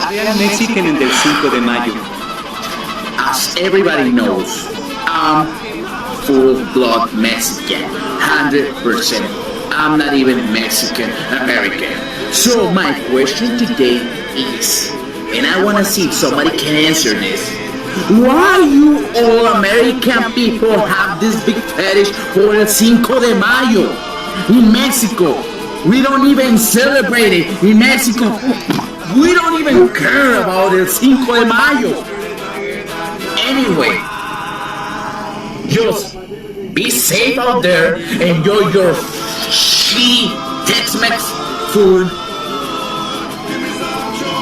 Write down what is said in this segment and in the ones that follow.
Real Mexican en del Cinco de Mayo. As everybody knows, I'm full-blood Mexican, 100%. I'm not even Mexican American. So my question today is, and I want to see if somebody can answer this. Why you all American people have this big fetish for el Cinco de Mayo? In Mexico, we don't even celebrate it. In Mexico, we don't even care about el Cinco de Mayo. Anyway, just be safe out there, enjoy your shitty Tex-Mex food.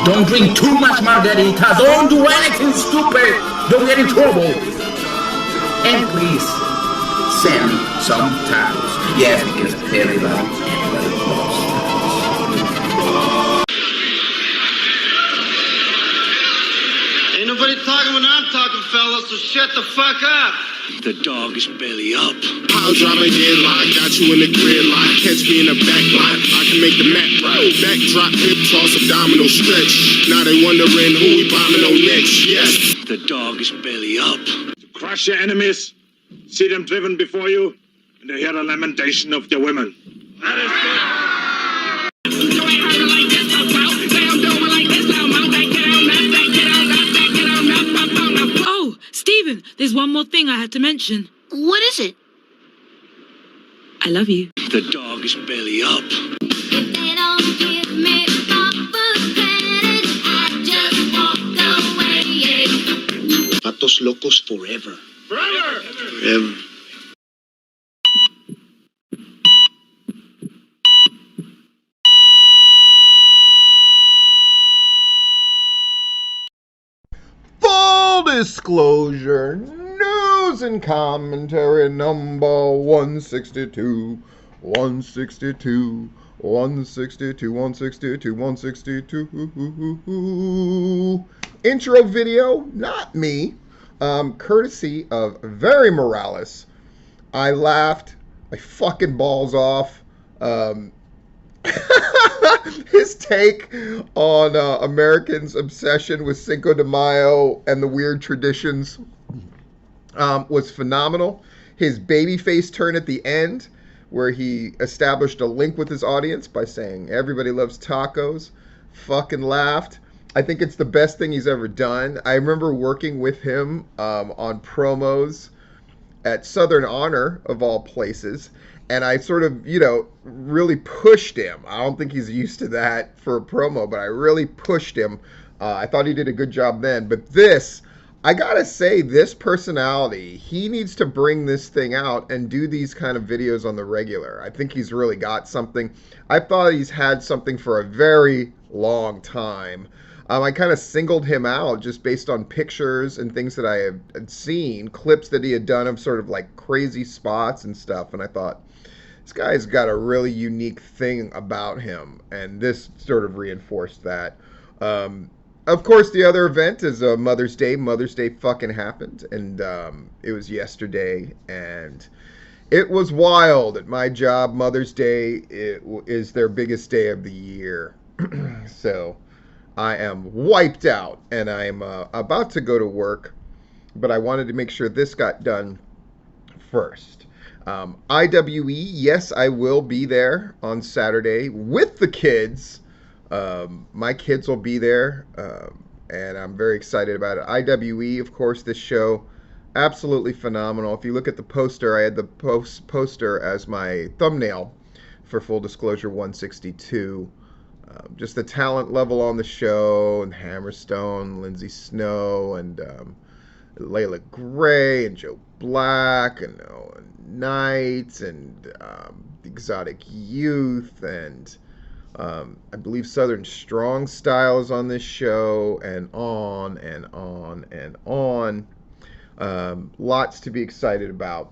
Don't drink too much margarita. Don't do anything stupid. Don't get in trouble. And please, send me some towels. Yes, because everybody loves. Ain't nobody talking when I'm talking, fellas, so shut the fuck up. The dog is belly up. I'll drop a headlock, got you in the gridlock. Catch me in the back lot, I can make the mat rock. Backdrop, hip toss, abdominal stretch. Now they wondering who we bombing on next. Yes. The dog is belly up. Crush your enemies, see them driven before you, and hear the lamentation of their women. That is good. Oh, Stephen, there's one more thing I had to mention. What is it? I love you. The dog is belly up. If they don't give me proper credit, I just walk away. Patos locos forever. Forever! Forever. Full disclosure, news and commentary number 162, 162, 162, 162, 162. Intro video, not me, courtesy of Very Morales. I laughed my fucking balls off. His take on Americans' obsession with Cinco de Mayo and the weird traditions was phenomenal. His babyface turn at the end, where he established a link with his audience by saying everybody loves tacos, fucking laughed. I think it's the best thing he's ever done. I remember working with him on promos at Southern Honor, of all places. And I sort of, really pushed him. I don't think he's used to that for a promo, but I really pushed him. I thought he did a good job then. But this, I gotta say, this personality, he needs to bring this thing out and do these kind of videos on the regular. I think he's really got something. I thought he's had something for a very long time. I kind of singled him out just based on pictures and things that I had seen, clips that he had done of sort of like crazy spots and stuff. And I thought, this guy's got a really unique thing about him, and this sort of reinforced that. Of course, the other event is Mother's Day. Mother's Day fucking happened, and it was yesterday, and it was wild. At my job, Mother's Day is their biggest day of the year. So I am wiped out, and I am about to go to work, but I wanted to make sure this got done first. IWE, yes, I will be there on Saturday with the kids. My kids will be there, and I'm very excited about it. IWE, of course, this show, absolutely phenomenal. If you look at the poster, I had the poster as my thumbnail for Full Disclosure 162. Just the talent level on the show, and Hammerstone, Lindsay Snow, and Layla Gray, and Joe Black, and Knight, and Exotic Youth, and I believe Southern Strong Style is on this show, and on and on and on. Lots to be excited about.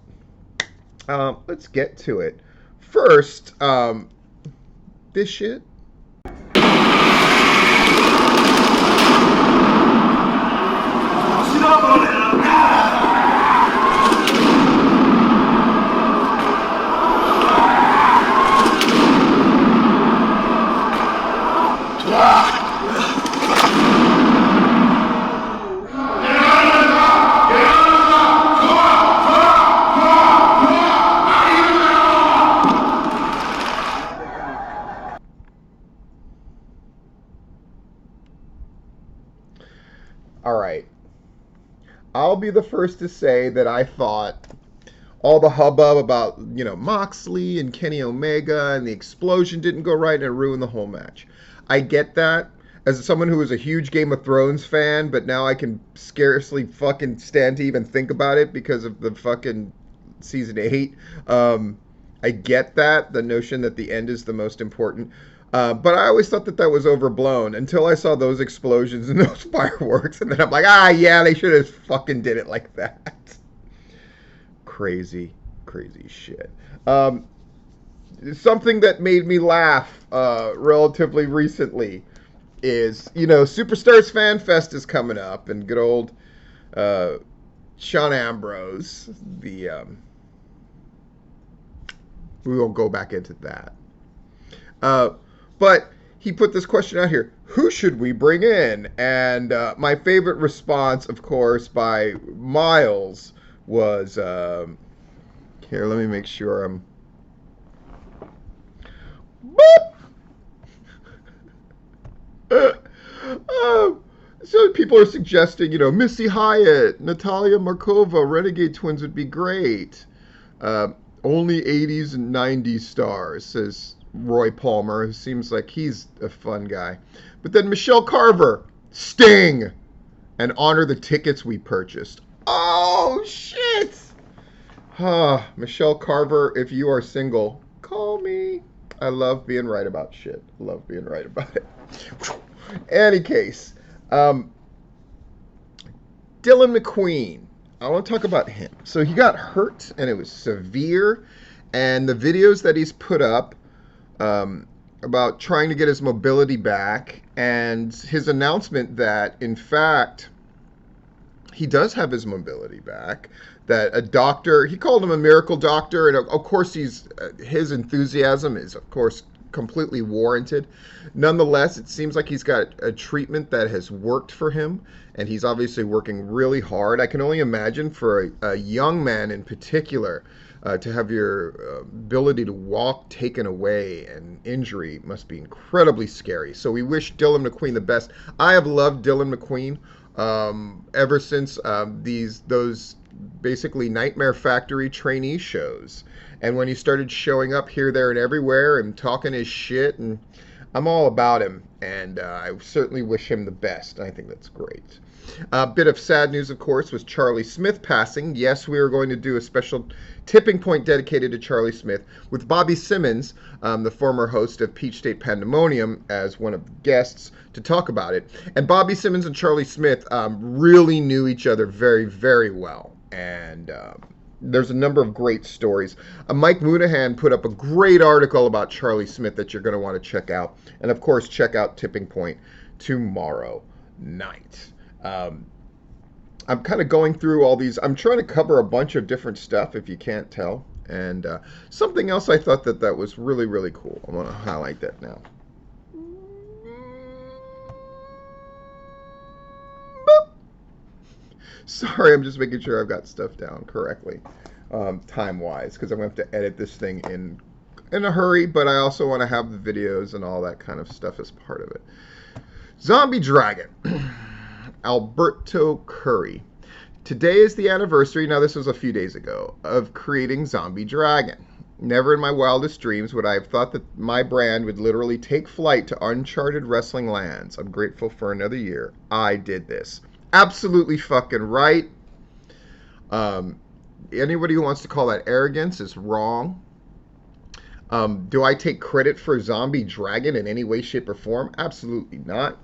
Let's get to it. First, this shit. All right. I'll be the first to say that I thought all the hubbub about, Moxley and Kenny Omega and the explosion didn't go right and it ruined the whole match. I get that as someone who was a huge Game of Thrones fan, but now I can scarcely fucking stand to even think about it because of the fucking season 8. I get that, the notion that the end is the most important. But I always thought that was overblown until I saw those explosions and those fireworks. And then I'm like, yeah, they should have fucking did it like that. Crazy shit. Something that made me laugh relatively recently is, Superstars Fan Fest is coming up, and good old Sean Ambrose, we won't go back into that. But he put this question out here: who should we bring in? And my favorite response, of course, by Miles was, here, let me make sure I'm... So people are suggesting, Missy Hyatt, Natalia Markova, Renegade Twins would be great. Only 80s and 90s stars, says Roy Palmer, who seems like he's a fun guy. But then Michelle Carver, Sting, and honor the tickets we purchased. Oh, shit! Michelle Carver, if you are single, call me. I love being right about shit. Love being right about it. Any case, Dylan McQueen. I want to talk about him. So he got hurt, and it was severe. And the videos that he's put up about trying to get his mobility back, and his announcement that, in fact, he does have his mobility back, that a doctor, he called him a miracle doctor, and of course his enthusiasm is, of course, completely warranted. Nonetheless, it seems like he's got a treatment that has worked for him, and he's obviously working really hard. I can only imagine for a young man in particular, to have your ability to walk taken away and injury must be incredibly scary. So we wish Dylan McQueen the best. I have loved Dylan McQueen ever since those basically Nightmare Factory trainee shows. And when he started showing up here, there, and everywhere and talking his shit, and I'm all about him. And I certainly wish him the best. I think that's great. A bit of sad news, of course, was Charlie Smith passing. Yes, we are going to do a special tipping point dedicated to Charlie Smith with Bobby Simmons, the former host of Peach State Pandemonium, as one of the guests to talk about it. And Bobby Simmons and Charlie Smith really knew each other very, very well. And there's a number of great stories. Mike Moonahan put up a great article about Charlie Smith that you're going to want to check out. And, of course, check out Tipping Point tomorrow night. I'm kind of going through all these. I'm trying to cover a bunch of different stuff, if you can't tell. And something else I thought that was really, really cool. I want to highlight that now. Boop. Sorry, I'm just making sure I've got stuff down correctly, time-wise, because I'm going to have to edit this thing in a hurry, but I also want to have the videos and all that kind of stuff as part of it. Zombie Dragon. Alberto Curry. Today is the anniversary, now this was a few days ago, of creating Zombie Dragon. Never in my wildest dreams would I have thought that my brand would literally take flight to uncharted wrestling lands. I'm grateful for another year. I did this. Absolutely fucking right. Anybody who wants to call that arrogance is wrong. Do I take credit for Zombie Dragon in any way, shape, or form? Absolutely not.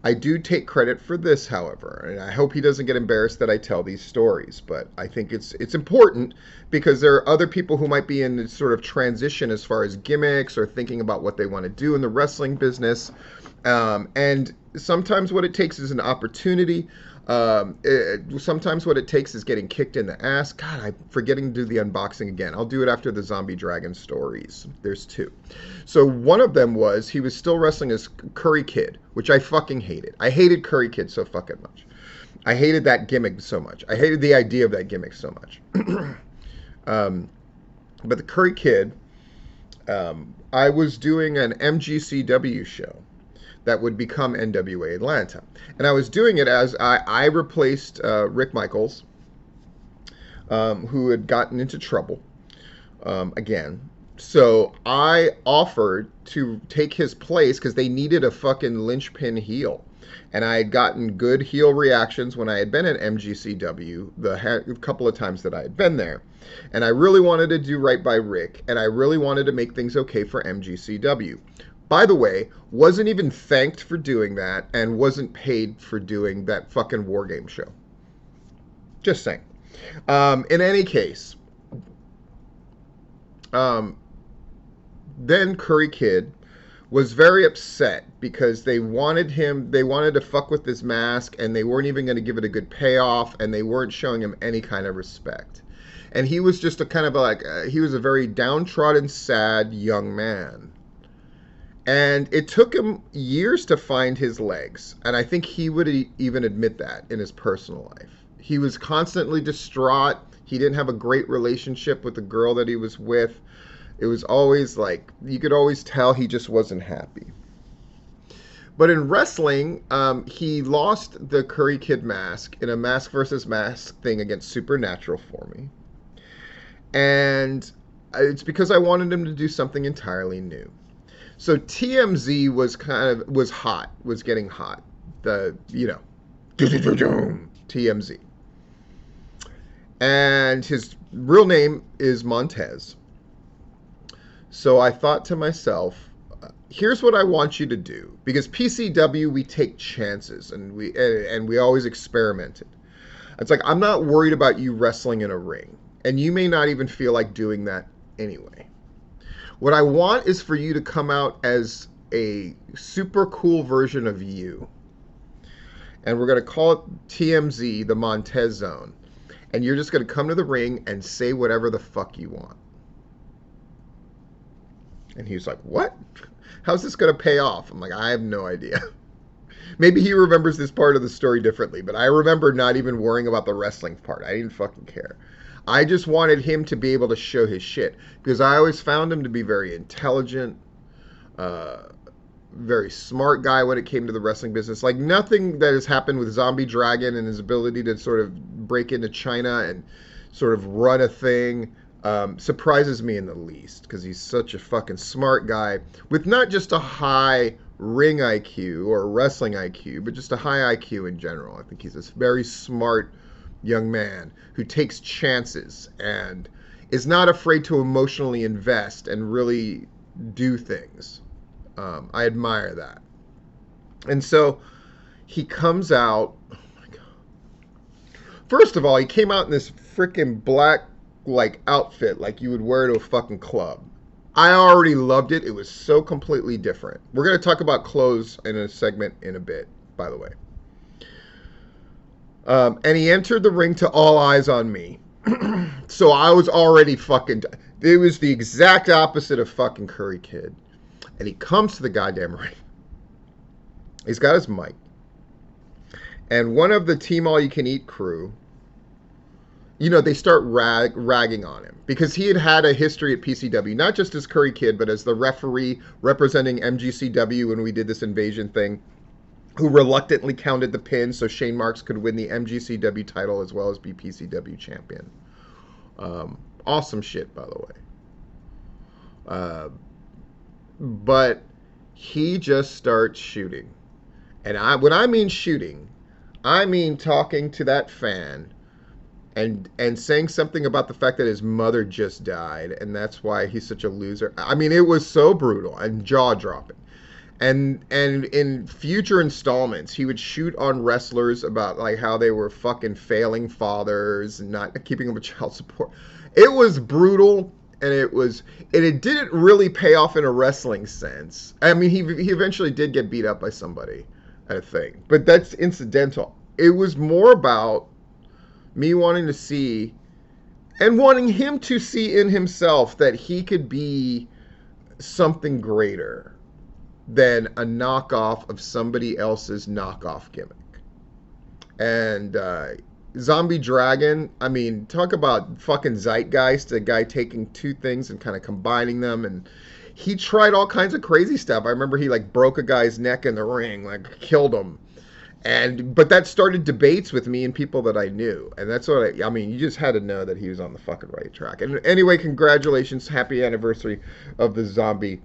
I do take credit for this, however, and I hope he doesn't get embarrassed that I tell these stories, but I think it's important because there are other people who might be in this sort of transition as far as gimmicks or thinking about what they want to do in the wrestling business, and sometimes what it takes is an opportunity. Sometimes what it takes is getting kicked in the ass. God, I'm forgetting to do the unboxing again. I'll do it after the Zombie Dragon stories. There's two. So one of them was he was still wrestling as Curry Kid, which I fucking hated. I hated Curry Kid so fucking much. I hated that gimmick so much. I hated the idea of that gimmick so much. But the Curry Kid, I was doing an MGCW show. that would become NWA Atlanta. And I was doing it as I replaced Rick Michaels, who had gotten into trouble again. So I offered to take his place because they needed a fucking linchpin heel. And I had gotten good heel reactions when I had been at MGCW the couple of times that I had been there. And I really wanted to do right by Rick, and I really wanted to make things okay for MGCW. By the way, wasn't even thanked for doing that and wasn't paid for doing that fucking War Game show. Just saying. In any case, then Curry Kid was very upset because they wanted to fuck with this mask, and they weren't even going to give it a good payoff, and they weren't showing him any kind of respect. And he was just he was a very downtrodden, sad young man. And it took him years to find his legs. And I think he would even admit that in his personal life. He was constantly distraught. He didn't have a great relationship with the girl that he was with. It was always like, you could always tell he just wasn't happy. But in wrestling, he lost the Curry Kid mask in a mask versus mask thing against Supernatural for me. And it's because I wanted him to do something entirely new. So TMZ was getting hot. TMZ. And his real name is Montez. So I thought to myself, here's what I want you to do. Because PCW, we take chances, and we always experimented. It's like, I'm not worried about you wrestling in a ring. And you may not even feel like doing that anyway. What I want is for you to come out as a super cool version of you. And we're going to call it TMZ, the Montez Zone. And you're just going to come to the ring and say whatever the fuck you want. And he was like, what? How's this going to pay off? I'm like, I have no idea. Maybe he remembers this part of the story differently, but I remember not even worrying about the wrestling part. I didn't fucking care. I just wanted him to be able to show his shit, because I always found him to be very intelligent, very smart guy when it came to the wrestling business. Like, nothing that has happened with Zombie Dragon and his ability to sort of break into China and sort of run a thing surprises me in the least, because he's such a fucking smart guy with not just a high ring IQ or wrestling IQ, but just a high IQ in general. I think he's a very smart young man who takes chances and is not afraid to emotionally invest and really do things. I admire that. And so he comes out. Oh my God. First of all, he came out in this freaking black outfit like you would wear to a fucking club. I already loved it. It was so completely different. We're going to talk about clothes in a segment in a bit, by the way. And he entered the ring to All Eyes on Me. So I was already fucking... It was the exact opposite of fucking Curry Kid. And he comes to the goddamn ring. He's got his mic. And one of the Team All You Can Eat crew, they start ragging on him. Because he had a history at PCW, not just as Curry Kid, but as the referee representing MGCW when we did this invasion thing, who reluctantly counted the pin so Shane Marks could win the MGCW title as well as be PCW champion. Awesome shit, by the way. But he just starts shooting. And when I mean shooting, I mean talking to that fan and saying something about the fact that his mother just died, and that's why he's such a loser. I mean, it was so brutal and jaw-dropping. And in future installments, he would shoot on wrestlers about like how they were fucking failing fathers and not keeping them with child support. It was brutal, and it didn't really pay off in a wrestling sense. I mean, he eventually did get beat up by somebody, I think, but that's incidental. It was more about me wanting to see and wanting him to see in himself that he could be something greater than a knockoff of somebody else's knockoff gimmick. And Zombie Dragon, I mean, talk about fucking zeitgeist, a guy taking two things and kind of combining them. And he tried all kinds of crazy stuff. I remember he like broke a guy's neck in the ring, like killed him. But that started debates with me and people that I knew. And that's what I mean, you just had to know that he was on the fucking right track. And anyway, congratulations, happy anniversary of the zombie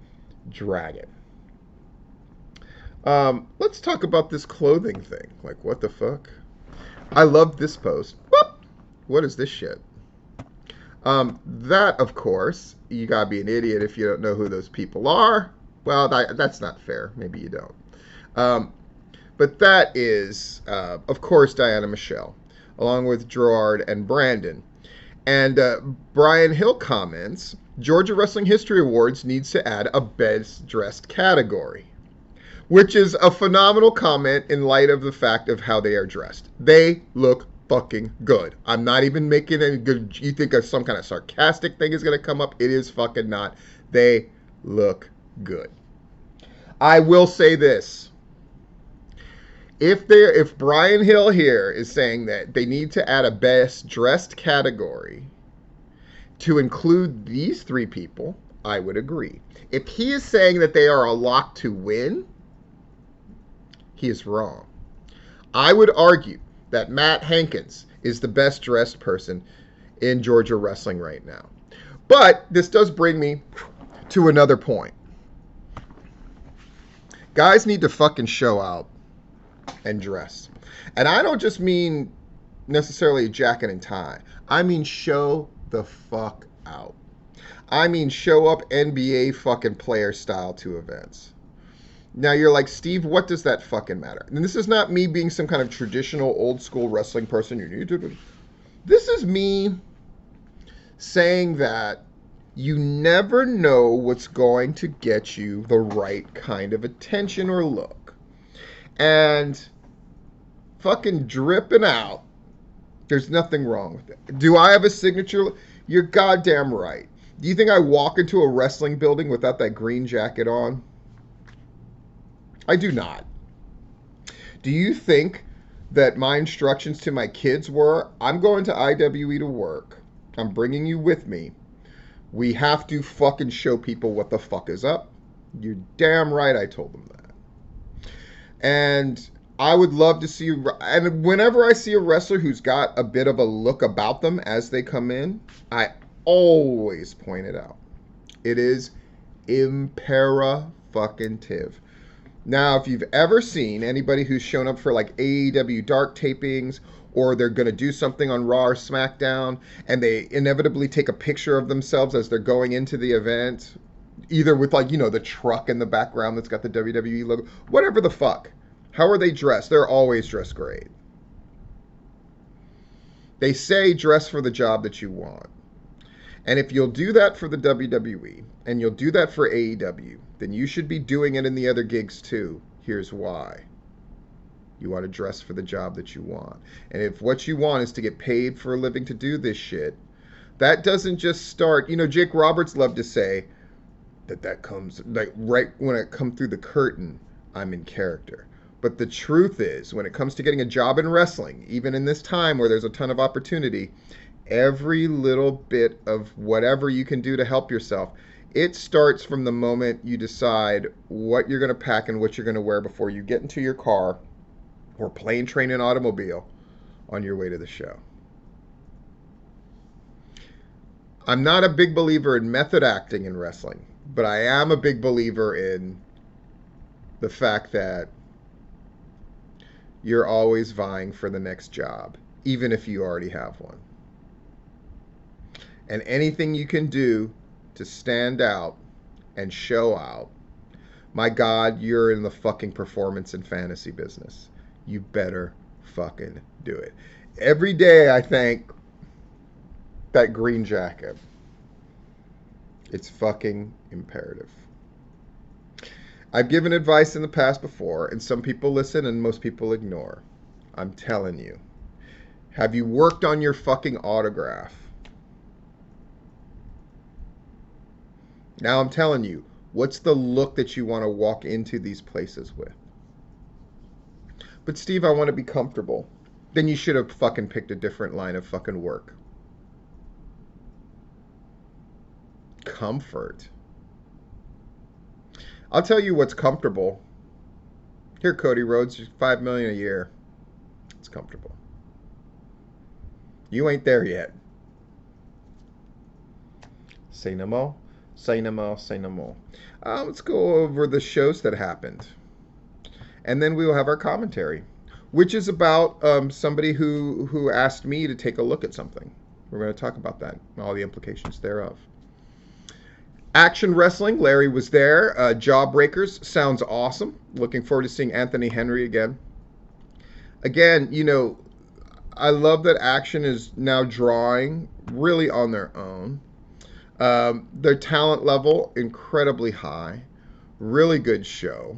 dragon. Let's talk about this clothing thing. Like, what the fuck? I love this post. What is this shit? That, of course, you gotta be an idiot if you don't know who those people are. Well, that's not fair. Maybe you don't. But that is, of course, Diana Michelle, along with Gerard and Brandon. And Brian Hill comments, Georgia Wrestling History Awards needs to add a best dressed category, which is a phenomenal comment in light of the fact of how they are dressed. They look fucking good. I'm not even making any good. You think of some kind of sarcastic thing is going to come up. It is fucking not. They look good. I will say this. If Brian Hill here is saying that they need to add a best dressed category to include these three people, I would agree. If he is saying that they are a lock to win, he is wrong. I would argue that Matt Hankins is the best dressed person in Georgia wrestling right now. But this does bring me to another point. Guys need to fucking show out and dress. And I don't just mean necessarily jacket and tie. I mean show the fuck out. I mean show up NBA fucking player style to events. Now you're like, Steve, what does that fucking matter? And this is not me being some kind of traditional old school wrestling person. You need to. This is me saying that you never know what's going to get you the right kind of attention or look. And fucking dripping out, there's nothing wrong with it. Do I have a signature? You're goddamn right. Do you think I walk into a wrestling building without that green jacket on? I do not. Do you think that my instructions to my kids were, I'm going to IWE to work. I'm bringing you with me. We have to fucking show people what the fuck is up? You're damn right I told them that. And I would love to see, and whenever I see a wrestler who's got a bit of a look about them as they come in, I always point it out. It is impera-fucking-tive. Now, if you've ever seen anybody who's shown up for like AEW Dark tapings, or they're going to do something on Raw or SmackDown, and they inevitably take a picture of themselves as they're going into the event, either with like, you know, the truck in the background that's got the WWE logo, whatever the fuck. How are they dressed? They're always dressed great. They say dress for the job that you want. And if you'll do that for the WWE, and you'll do that for AEW, then you should be doing it in the other gigs too. Here's why. You want to dress for the job that you want. And if what you want is to get paid for a living to do this shit, that doesn't just start, you know, Jake Roberts loved to say that comes, like, right when I come through the curtain, I'm in character. But the truth is, when it comes to getting a job in wrestling, even in this time where there's a ton of opportunity, every little bit of whatever you can do to help yourself, it starts from the moment you decide what you're going to pack and what you're going to wear before you get into your car or plane, train, and automobile on your way to the show. I'm not a big believer in method acting in wrestling, but I am a big believer in the fact that you're always vying for the next job, even if you already have one. And anything you can do to stand out and show out, my God, you're in the fucking performance and fantasy business. You better fucking do it. Every day I thank that green jacket. It's fucking imperative. I've given advice in the past before, and some people listen and most people ignore. I'm telling you. Have you worked on your fucking autograph? Now I'm telling you, what's the look that you want to walk into these places with? But Steve, I want to be comfortable. Then you should have fucking picked a different line of fucking work. Comfort. I'll tell you what's comfortable. Here, Cody Rhodes, $5 million a year. It's comfortable. You ain't there yet. Say no more. Say no more. Say no more. Let's go over the shows that happened. And then we will have our commentary, which is about somebody who asked me to take a look at something. We're going to talk about that and all the implications thereof. Action Wrestling, Larry was there. Jawbreakers, sounds awesome. Looking forward to seeing Anthony Henry again. Again, you know, I love that Action is now drawing really on their own. Their talent level, incredibly high. Really good show.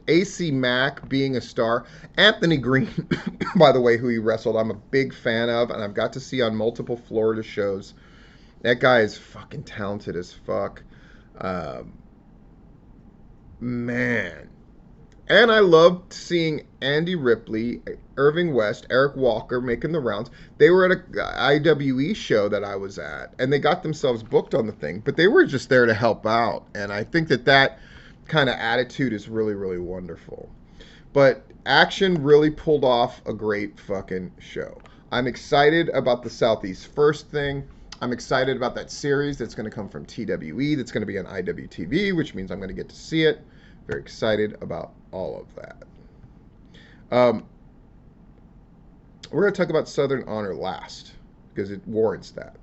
AC Mack being a star. Anthony Green, by the way, who he wrestled, I'm a big fan of, and I've got to see on multiple Florida shows. That guy is fucking talented as fuck. Man. And I loved seeing Andy Ripley, Irving West, Eric Walker making the rounds. They were at a IWE show that I was at, and they got themselves booked on the thing, but they were just there to help out. And I think that kind of attitude is really, really wonderful. But Action really pulled off a great fucking show. I'm excited about the Southeast First thing. I'm excited about that series that's going to come from TWE, that's going to be on IWTV, which means I'm going to get to see it. Very excited about all of that. We're going to talk about Southern Honor last, because it warrants that.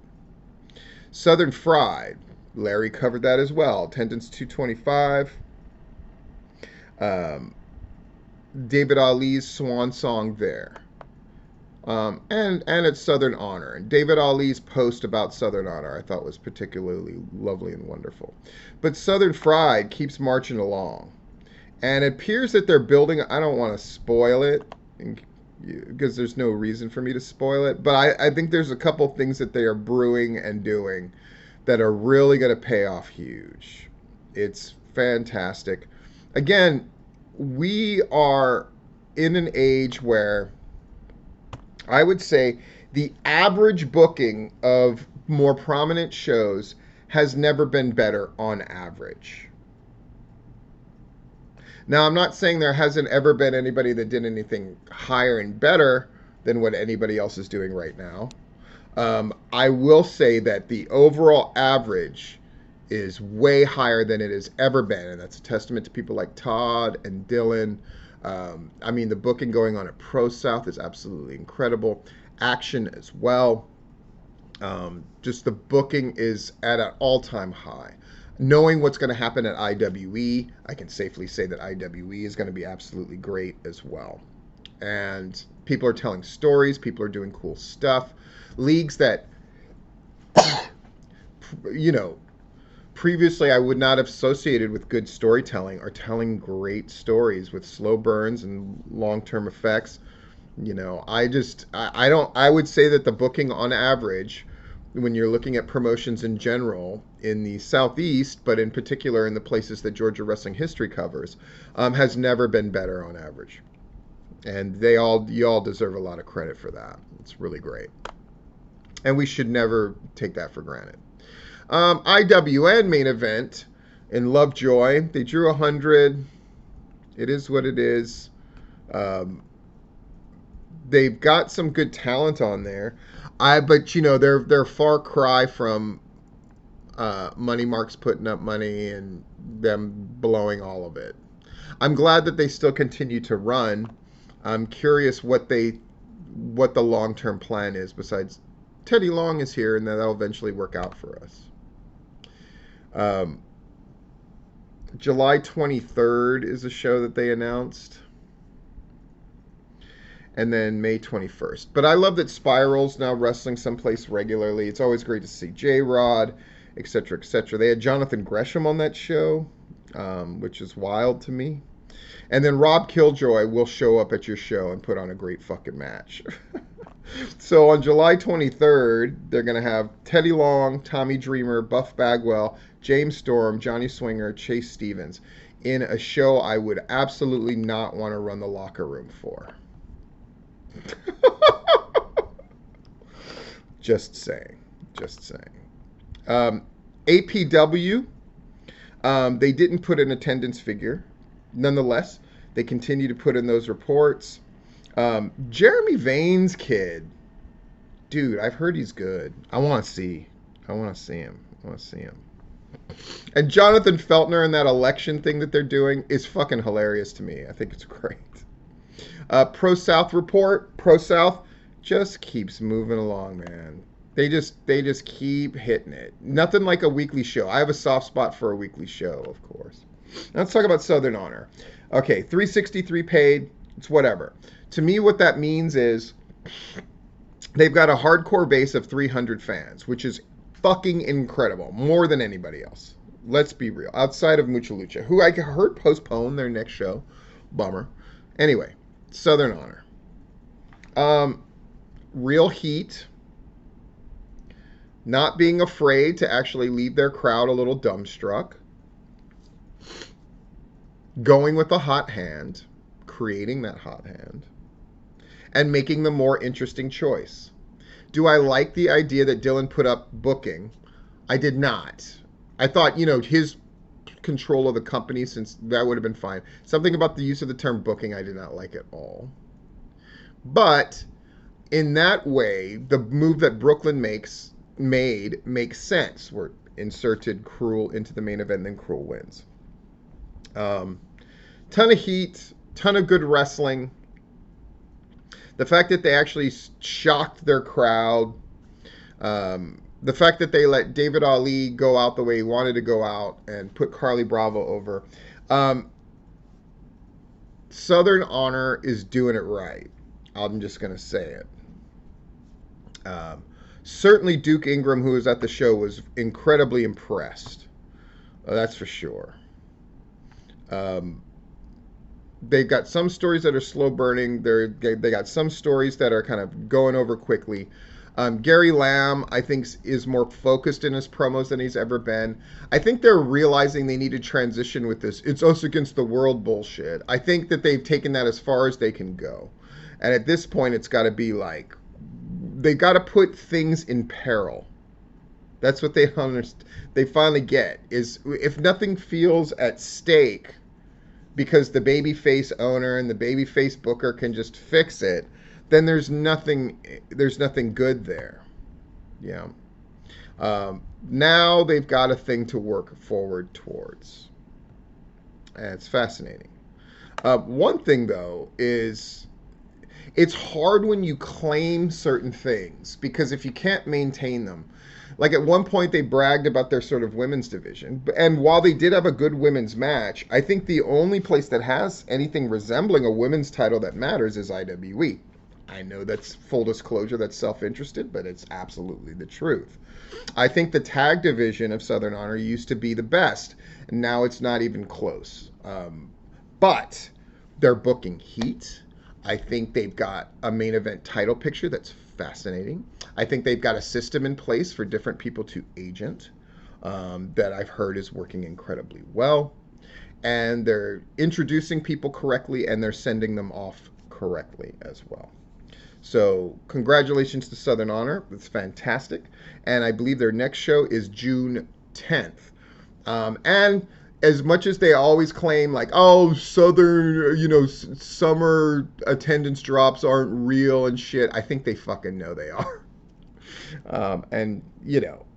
Southern Fried, Larry covered that as well. Attendance 225. David Ali's swan song there. And it's Southern Honor. And David Ali's post about Southern Honor I thought was particularly lovely and wonderful. But Southern Fried keeps marching along. And it appears that they're building, I don't want to spoil it, because there's no reason for me to spoil it, but I think there's a couple things that they are brewing and doing that are really going to pay off huge. It's fantastic. Again, we are in an age where I would say the average booking of more prominent shows has never been better on average. Now, I'm not saying there hasn't ever been anybody that did anything higher and better than what anybody else is doing right now. I will say that the overall average is way higher than it has ever been, and that's a testament to people like Todd and Dylan. I mean, the booking going on at Pro South is absolutely incredible. Action as well. Just the booking is at an all-time high. Knowing what's going to happen at IWE, I can safely say that IWE is going to be absolutely great as well. And people are telling stories. People are doing cool stuff. Leagues that, you know, previously I would not have associated with good storytelling are telling great stories with slow burns and long-term effects. You know, I would say that the booking on average, when you're looking at promotions in general in the Southeast, but in particular in the places that Georgia Wrestling History covers, has never been better on average. And you all deserve a lot of credit for that. It's really great. And we should never take that for granted. IWN main event in Lovejoy. They drew 100. It is what it is. They've got some good talent on there. But you know, they're far cry from Money Marks putting up money and them blowing all of it. I'm glad that they still continue to run. I'm curious what the long-term plan is, besides Teddy Long is here and that'll eventually work out for us. July 23rd is a show that they announced. And then May 21st. But I love that Spiral's now wrestling someplace regularly. It's always great to see J-Rod, etc., etc. They had Jonathan Gresham on that show, which is wild to me. And then Rob Killjoy will show up at your show and put on a great fucking match. So on July 23rd, they're going to have Teddy Long, Tommy Dreamer, Buff Bagwell, James Storm, Johnny Swinger, Chase Stevens in a show I would absolutely not want to run the locker room for. Just saying. APW. They didn't put an attendance figure. Nonetheless, they continue to put in those reports. Jeremy Vane's kid, dude, I've heard he's good. I want to see him. And Jonathan Feltner and that election thing that they're doing is fucking hilarious to me. I think it's great. Pro South report. Pro South just keeps moving along, man. They just keep hitting it. Nothing like a weekly show. I have a soft spot for a weekly show, of course. Now let's talk about Southern Honor. Okay, 363 paid. It's whatever. To me, what that means is they've got a hardcore base of 300 fans, which is fucking incredible. More than anybody else. Let's be real. Outside of Mucha Lucha, who I heard postpone their next show. Bummer. Anyway, Southern Honor. Real heat. Not being afraid to actually leave their crowd a little dumbstruck. Going with a hot hand. Creating that hot hand. And making the more interesting choice. Do I like the idea that Dylan put up booking? I did not. I thought, his control of the company, since that would have been fine. Something about the use of the term booking I did not like at all. But in that way, the move that Brooklyn makes sense. We're inserted Cruel into the main event, then Cruel wins. Ton of heat, ton of good wrestling. The fact that they actually shocked their crowd. The fact that they let David Ali go out the way he wanted to go out and put Carly Bravo over. Southern Honor is doing it right. I'm just going to say it. Certainly Duke Ingram, who was at the show, was incredibly impressed. That's for sure. They've got some stories that are slow burning. They got some stories that are kind of going over quickly. Gary Lamb, I think, is more focused in his promos than he's ever been. I think they're realizing they need to transition with this "it's us against the world" bullshit. I think that they've taken that as far as they can go. And at this point, it's got to be like, they got to put things in peril. That's what they finally get, is if nothing feels at stake because the babyface owner and the babyface booker can just fix it, then there's nothing good there. Yeah. Now they've got a thing to work forward towards. And it's fascinating. One thing, though, is it's hard when you claim certain things, because if you can't maintain them, like at one point they bragged about their sort of women's division, and while they did have a good women's match, I think the only place that has anything resembling a women's title that matters is IWE. I know that's full disclosure, that's self-interested, but it's absolutely the truth. I think the tag division of Southern Honor used to be the best, and now it's not even close. But they're booking heat. I think they've got a main event title picture that's fascinating. I think they've got a system in place for different people to agent that I've heard is working incredibly well. And they're introducing people correctly, and they're sending them off correctly as well. So congratulations to Southern Honor. It's fantastic. And I believe their next show is June 10th. And as much as they always claim like, oh, Southern, summer attendance drops aren't real and shit, I think they fucking know they are.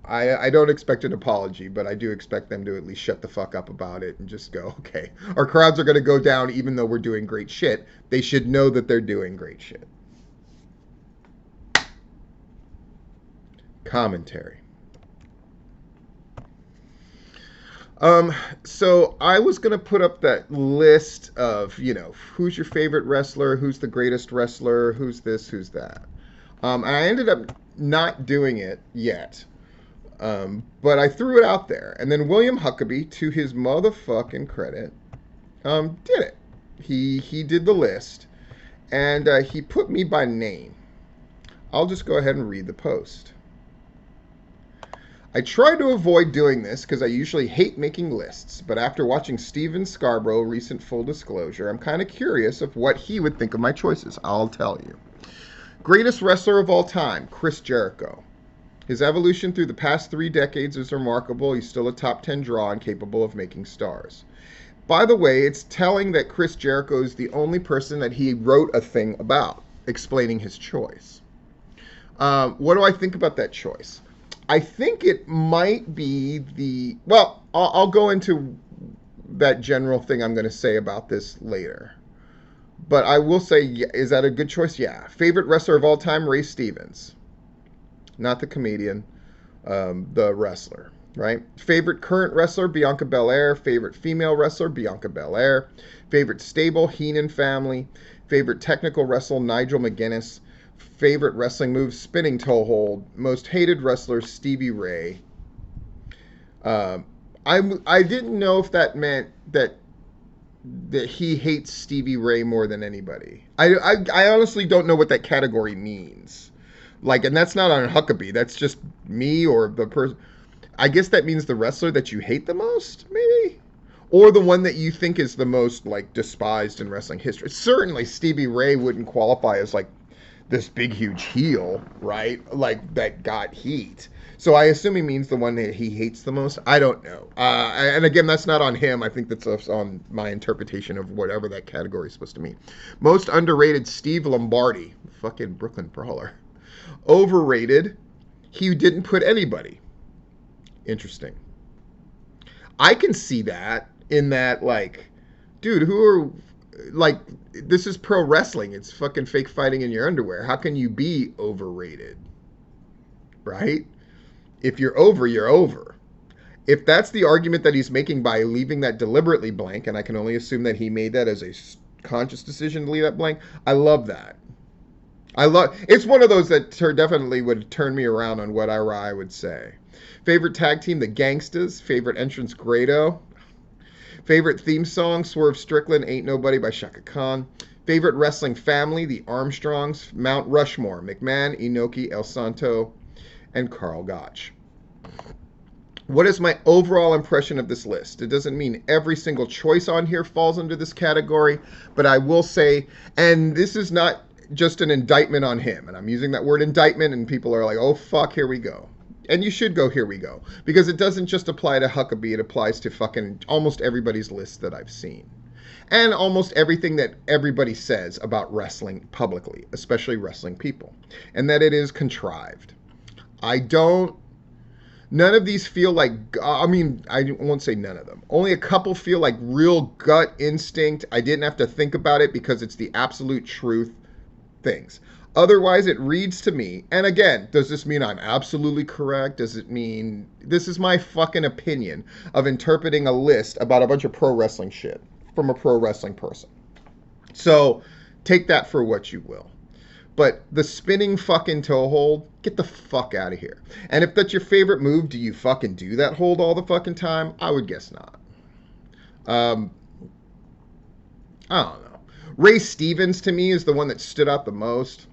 I don't expect an apology, but I do expect them to at least shut the fuck up about it and just go, okay, our crowds are going to go down even though we're doing great shit. They should know that they're doing great shit. Commentary. So I was going to put up that list of, who's your favorite wrestler, who's the greatest wrestler, who's this, who's that. I ended up not doing it yet. But I threw it out there. And then William Huckabee, to his motherfucking credit, did it. He did the list. And he put me by name. I'll just go ahead and read the post. I try to avoid doing this because I usually hate making lists, but after watching Steven Scarborough recent Full Disclosure, I'm kind of curious of what he would think of my choices. I'll tell you. Greatest wrestler of all time, Chris Jericho. His evolution through the past 3 decades is remarkable. He's still a top 10 draw and capable of making stars. By the way, it's telling that Chris Jericho is the only person that he wrote a thing about, explaining his choice. What do I think about that choice? I think it might be well, I'll go into that general thing I'm going to say about this later. But I will say, is that a good choice? Yeah. Favorite wrestler of all time, Ray Stevens. Not the comedian, the wrestler, right? Favorite current wrestler, Bianca Belair. Favorite female wrestler, Bianca Belair. Favorite stable, Heenan family. Favorite technical wrestler, Nigel McGuinness. Favorite wrestling move, spinning toe hold. Most hated wrestler, Stevie Ray. I didn't know if that meant that he hates Stevie Ray more than anybody. I honestly don't know what that category means. Like, and that's not on Huckabee. That's just me or the person. I guess that means the wrestler that you hate the most, maybe? Or the one that you think is the most, like, despised in wrestling history. Certainly Stevie Ray wouldn't qualify as, like, this big, huge heel, right? Like, that got heat. So I assume he means the one that he hates the most. I don't know. And again, that's not on him. I think that's on my interpretation of whatever that category is supposed to mean. Most underrated, Steve Lombardi. Fucking Brooklyn Brawler. Overrated, he didn't put anybody. Interesting. I can see that in that, like, dude, who are, like, this is pro wrestling. It's fucking fake fighting in your underwear. How can you be overrated? Right? If you're over, you're over. If that's the argument that he's making by leaving that deliberately blank, and I can only assume that he made that as a conscious decision to leave that blank, I love that. It's one of those that definitely would turn me around on what I would say. Favorite tag team, the Gangstas. Favorite entrance, Grado. Favorite theme song, Swerve Strickland, Ain't Nobody by Shaka Khan. Favorite wrestling family, the Armstrongs. Mount Rushmore, McMahon, Inoki, El Santo, and Carl Gotch. What is my overall impression of this list? It doesn't mean every single choice on here falls under this category, but I will say, and this is not just an indictment on him, and I'm using that word indictment, and people are like, oh fuck, here we go. And you should go, here we go. Because it doesn't just apply to Huckabee, it applies to fucking almost everybody's list that I've seen. And almost everything that everybody says about wrestling publicly, especially wrestling people. And that it is contrived. None of these feel like, I won't say none of them. Only a couple feel like real gut instinct. I didn't have to think about it because it's the absolute truth things. Otherwise, it reads to me, and again, does this mean I'm absolutely correct? Does it mean this is my fucking opinion of interpreting a list about a bunch of pro wrestling shit from a pro wrestling person? So take that for what you will. But the spinning fucking toe hold, get the fuck out of here. And if that's your favorite move, do you fucking do that hold all the fucking time? I would guess not. I don't know. Ray Stevens to me is the one that stood out the most.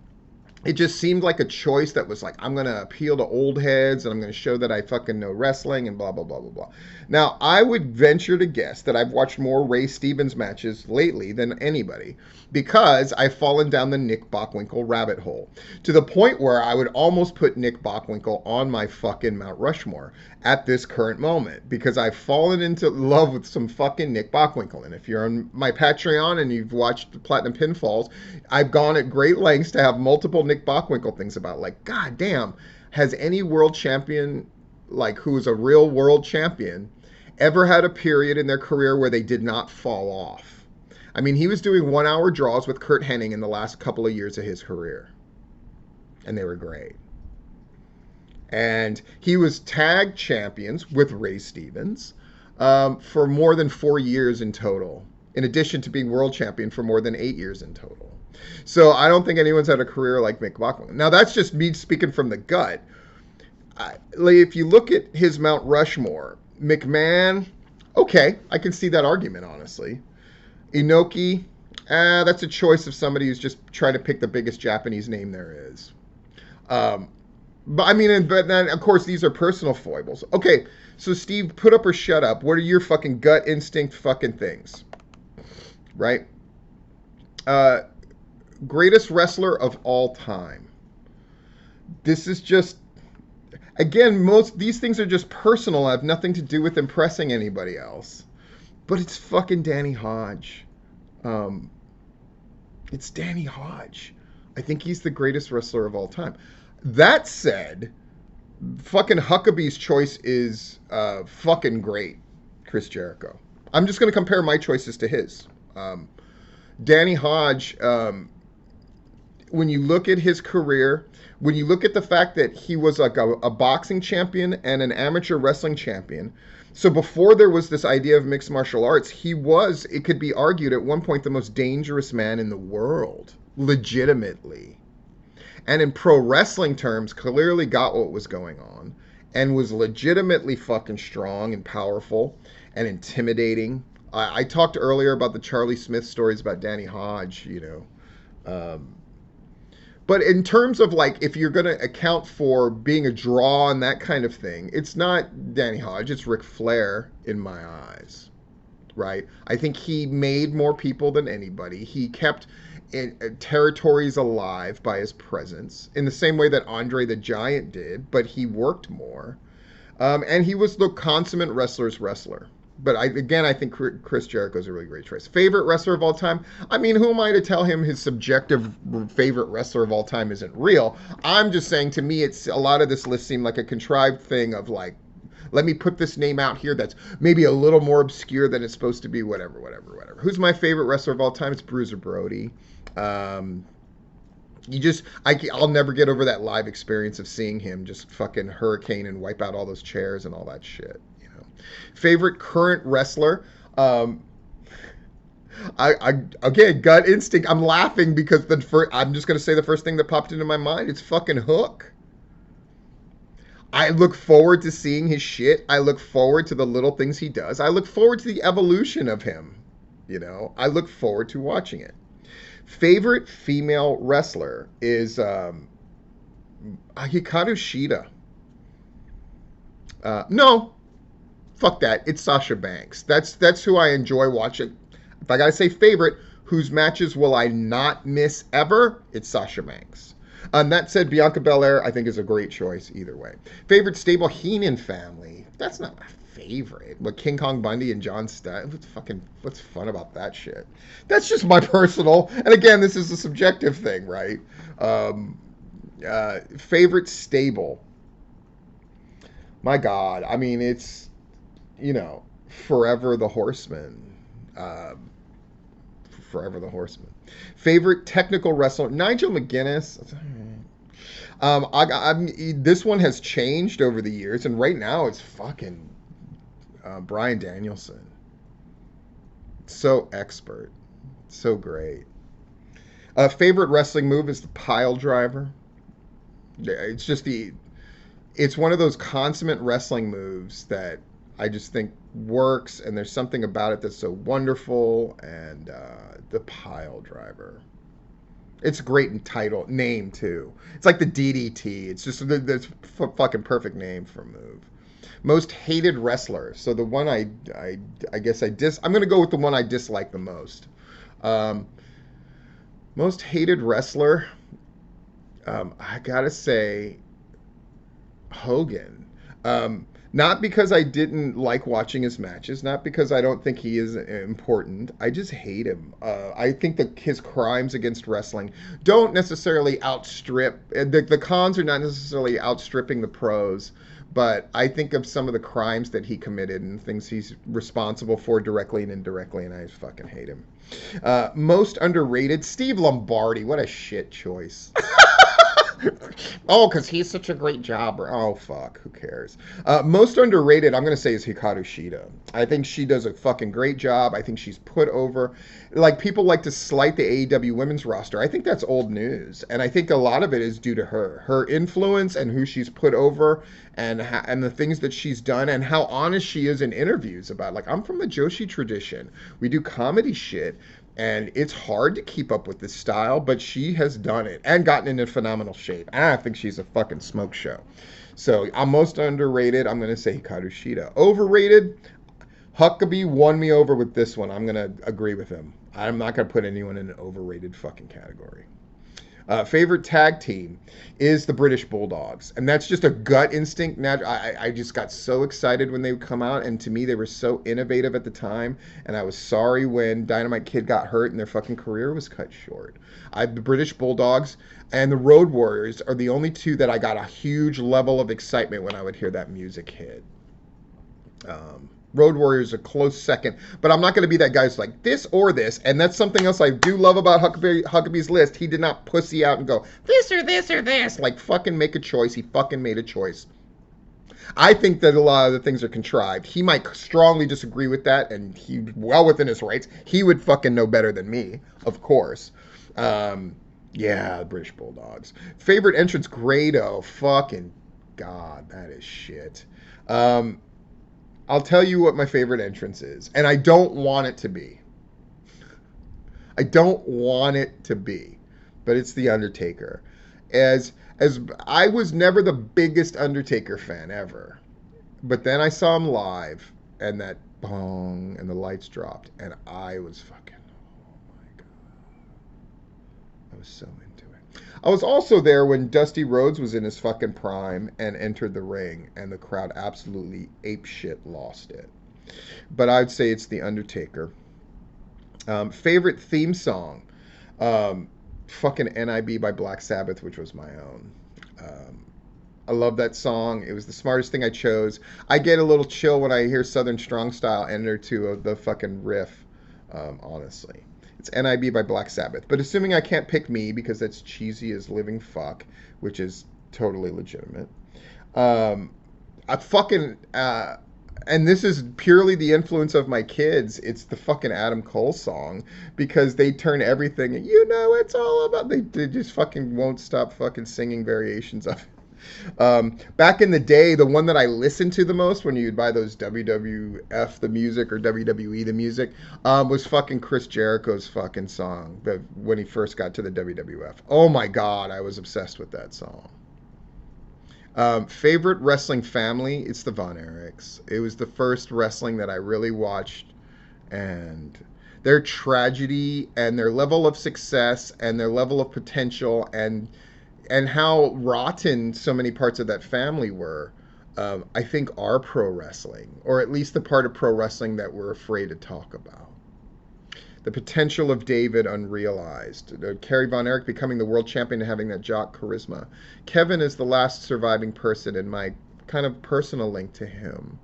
It just seemed like a choice that was like, I'm going to appeal to old heads and I'm going to show that I fucking know wrestling and blah, blah, blah, blah, blah. Now, I would venture to guess that I've watched more Ray Stevens matches lately than anybody because I've fallen down the Nick Bockwinkel rabbit hole to the point where I would almost put Nick Bockwinkel on my fucking Mount Rushmore at this current moment because I've fallen into love with some fucking Nick Bockwinkel. And if you're on my Patreon and you've watched the Platinum Pinfalls, I've gone at great lengths to have multiple Nick Bockwinkel things about, like, god damn, has any world champion, like, who's a real world champion, ever had a period in their career where they did not fall off? I mean, he was doing 1 hour draws with Kurt Hennig in the last couple of years of his career. And they were great. And he was tag champions with Ray Stevens for more than 4 years in total, in addition to being world champion for more than 8 years in total. So I don't think anyone's had a career like Mick Bockwinkel. Now, that's just me speaking from the gut. If you look at his Mount Rushmore, McMahon, okay, I can see that argument, honestly. Inoki, that's a choice of somebody who's just trying to pick the biggest Japanese name there is. But then, of course, these are personal foibles. Okay, so Steve, put up or shut up. What are your fucking gut instinct fucking things? Right? Greatest wrestler of all time. This is just, Again, most these things are just personal, have nothing to do with impressing anybody else. But it's fucking Danny Hodge. It's Danny Hodge. I think he's the greatest wrestler of all time. That said, fucking Huckabee's choice is fucking great, Chris Jericho. I'm just going to compare my choices to his. Danny Hodge, when you look at his career, when you look at the fact that he was like a boxing champion and an amateur wrestling champion, so before there was this idea of mixed martial arts, he was, it could be argued at one point, the most dangerous man in the world, legitimately. And in pro wrestling terms, clearly got what was going on and was legitimately fucking strong and powerful and intimidating. I talked earlier about the Charlie Smith stories about Danny Hodge, you know. But in terms of like, if you're going to account for being a draw and that kind of thing, it's not Danny Hodge, it's Ric Flair in my eyes, right? I think he made more people than anybody. He kept territories alive by his presence in the same way that Andre the Giant did, but he worked more. And he was the consummate wrestler's wrestler. But I think Chris Jericho is a really great choice. Favorite wrestler of all time? I mean, who am I to tell him his subjective favorite wrestler of all time isn't real? I'm just saying, to me, it's a lot of this list seemed like a contrived thing of like, let me put this name out here that's maybe a little more obscure than it's supposed to be, whatever. Who's my favorite wrestler of all time? It's Bruiser Brody. I'll never get over that live experience of seeing him just fucking hurricane and wipe out all those chairs and all that shit. Favorite current wrestler? Again, gut instinct. I'm laughing because I'm just going to say the first thing that popped into my mind. It's fucking Hook. I look forward to seeing his shit. I look forward to the little things he does. I look forward to the evolution of him. You know, I look forward to watching it. Favorite female wrestler is Hikaru Shida. No. Fuck that. It's Sasha Banks. That's who I enjoy watching. If I gotta say favorite, whose matches will I not miss ever? It's Sasha Banks. That said, Bianca Belair, I think, is a great choice either way. Favorite stable, Heenan family. That's not my favorite. But King Kong Bundy and John Studd. What's fun about that shit? That's just my personal. And again, this is a subjective thing, right? Favorite stable. My God. I mean, it's, you know, Forever the Horseman. Forever the Horseman. Favorite technical wrestler, Nigel McGuinness. This one has changed over the years, and right now it's fucking Bryan Danielson. So expert. So great. Favorite wrestling move is the pile driver. It's just it's one of those consummate wrestling moves that I just think works, and there's something about it that's so wonderful. And the pile driver, it's a great name too. It's like the DDT. It's just the fucking perfect name for a move. Most hated wrestler. So the one I guess I'm gonna go with the one I dislike the most. Most hated wrestler. I gotta say Hogan. Not because I didn't like watching his matches, not because I don't think he is important. I just hate him. I think that his crimes against wrestling don't necessarily outstrip, the cons are not necessarily outstripping the pros, but I think of some of the crimes that he committed and things he's responsible for directly and indirectly, and I just fucking hate him. Most underrated, Steve Lombardi. What a shit choice. Oh, because he's such a great jobber. Oh, fuck. Who cares? Most underrated, I'm going to say, is Hikaru Shida. I think she does a fucking great job. I think she's put over. Like, people like to slight the AEW women's roster. I think that's old news. And I think a lot of it is due to her. Her influence and who she's put over and the things that she's done and how honest she is in interviews about, like, I'm from the Joshi tradition. We do comedy shit. And it's hard to keep up with this style, but she has done it and gotten into phenomenal shape. And I think she's a fucking smoke show. So I'm most underrated. I'm going to say Hikaru Shida. Overrated, Huckabee won me over with this one. I'm going to agree with him. I'm not going to put anyone in an overrated fucking category. Favorite tag team is the British Bulldogs, and that's just a gut instinct. I just got so excited when they would come out, and to me they were so innovative at the time, and I was sorry when Dynamite Kid got hurt and their fucking career was cut short. The British Bulldogs and the Road Warriors are the only two that I got a huge level of excitement when I would hear that music hit. Road Warriors a close second, but I'm not going to be that guy who's like this or this, and that's something else I do love about Huckabee's list. He did not pussy out and go this or this or this. Like, fucking make a choice. He fucking made a choice. I think that a lot of the things are contrived. He might strongly disagree with that, and he well within his rights. He would fucking know better than me, of course. Yeah, British Bulldogs. Favorite entrance, Grado. Fucking God, that is shit. I'll tell you what my favorite entrance is, and I don't want it to be. I don't want it to be, but it's The Undertaker. As I was never the biggest Undertaker fan ever, but then I saw him live, and that bong, and the lights dropped, and I was fucking, oh my God. I was so into it. I was also there when Dusty Rhodes was in his fucking prime and entered the ring, and the crowd absolutely apeshit lost it. But I'd say it's The Undertaker. Favorite theme song? Fucking NIB by Black Sabbath, which was my own. I love that song. It was the smartest thing I chose. I get a little chill when I hear Southern Strong Style enter to the fucking riff, honestly. It's NIB by Black Sabbath. But assuming I can't pick me, because that's cheesy as living fuck, which is totally legitimate. And this is purely the influence of my kids. It's the fucking Adam Cole song, because they turn everything, it's all about, they just fucking won't stop fucking singing variations of it. Back in the day, the one that I listened to the most when you'd buy those WWF the music or WWE the music, was fucking Chris Jericho's fucking song when he first got to the WWF. Oh my God, I was obsessed with that song. Favorite wrestling family, it's the Von Erichs. It was the first wrestling that I really watched, and their tragedy and their level of success and their level of potential and how rotten so many parts of that family were, I think are pro wrestling, or at least the part of pro wrestling that we're afraid to talk about. The potential of David unrealized. Kerry Von Erich becoming the world champion and having that jock charisma. Kevin is the last surviving person in my kind of personal link to him.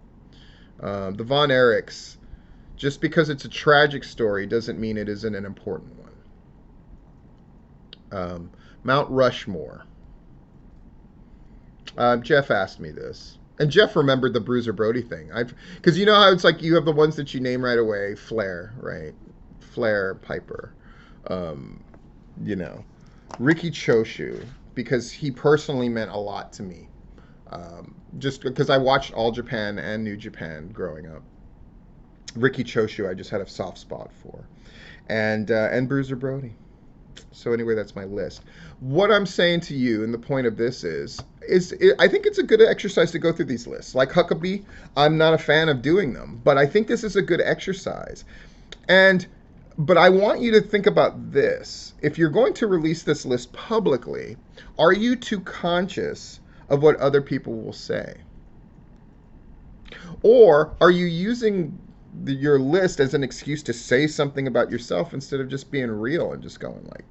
The Von Erichs, just because it's a tragic story doesn't mean it isn't an important one. Mount Rushmore. Jeff asked me this. And Jeff remembered the Bruiser Brody thing. Because you know how it's like you have the ones that you name right away. Flair, right? Flair, Piper. Ricky Choshu. Because he personally meant a lot to me. Just because I watched All Japan and New Japan growing up. Ricky Choshu I just had a soft spot for. And Bruiser Brody. So anyway, that's my list. What I'm saying to you, and the point of this is I think it's a good exercise to go through these lists. Like Huckabee, I'm not a fan of doing them, but I think this is a good exercise. But I want you to think about this. If you're going to release this list publicly, are you too conscious of what other people will say? Or are you using your list as an excuse to say something about yourself instead of just being real and just going like...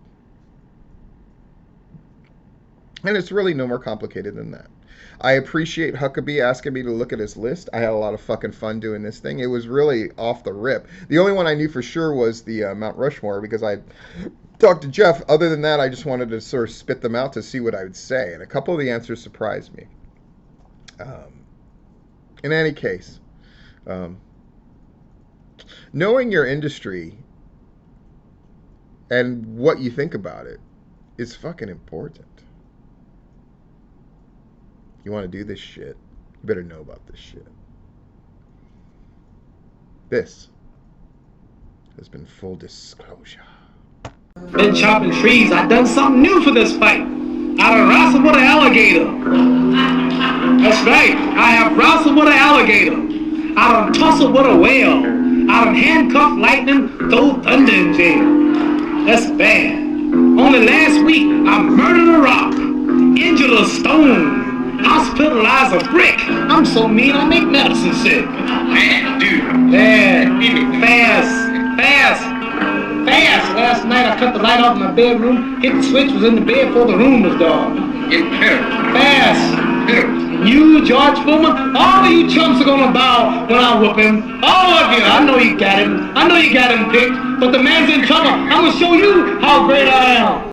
And it's really no more complicated than that. I appreciate Huckabee asking me to look at his list. I had a lot of fucking fun doing this thing. It was really off the rip. The only one I knew for sure was the Mount Rushmore, because I talked to Jeff. Other than that, I just wanted to sort of spit them out to see what I would say. And a couple of the answers surprised me. In any case... knowing your industry and what you think about it is fucking important. You want to do this shit, you better know about this shit. This has been full disclosure. Been chopping trees. I done something new for this fight. I done wrestled with an alligator. That's right. I have wrestled with an alligator. I done tussled with a whale. I done handcuffed lightning, throw thunder in jail. That's bad. Only last week, I murdered a rock, injured a stone, hospitalized a brick. I'm so mean, I make medicine sick. Man, dude. Yeah, fast. Last night I cut the light off in my bedroom, hit the switch, was in the bed before the room was dark. Fast. You, George Foreman, all of you chumps are gonna bow when I whoop him. All of you. I know you got him. I know you got him picked. But the man's in trouble. I'm gonna show you how great I am.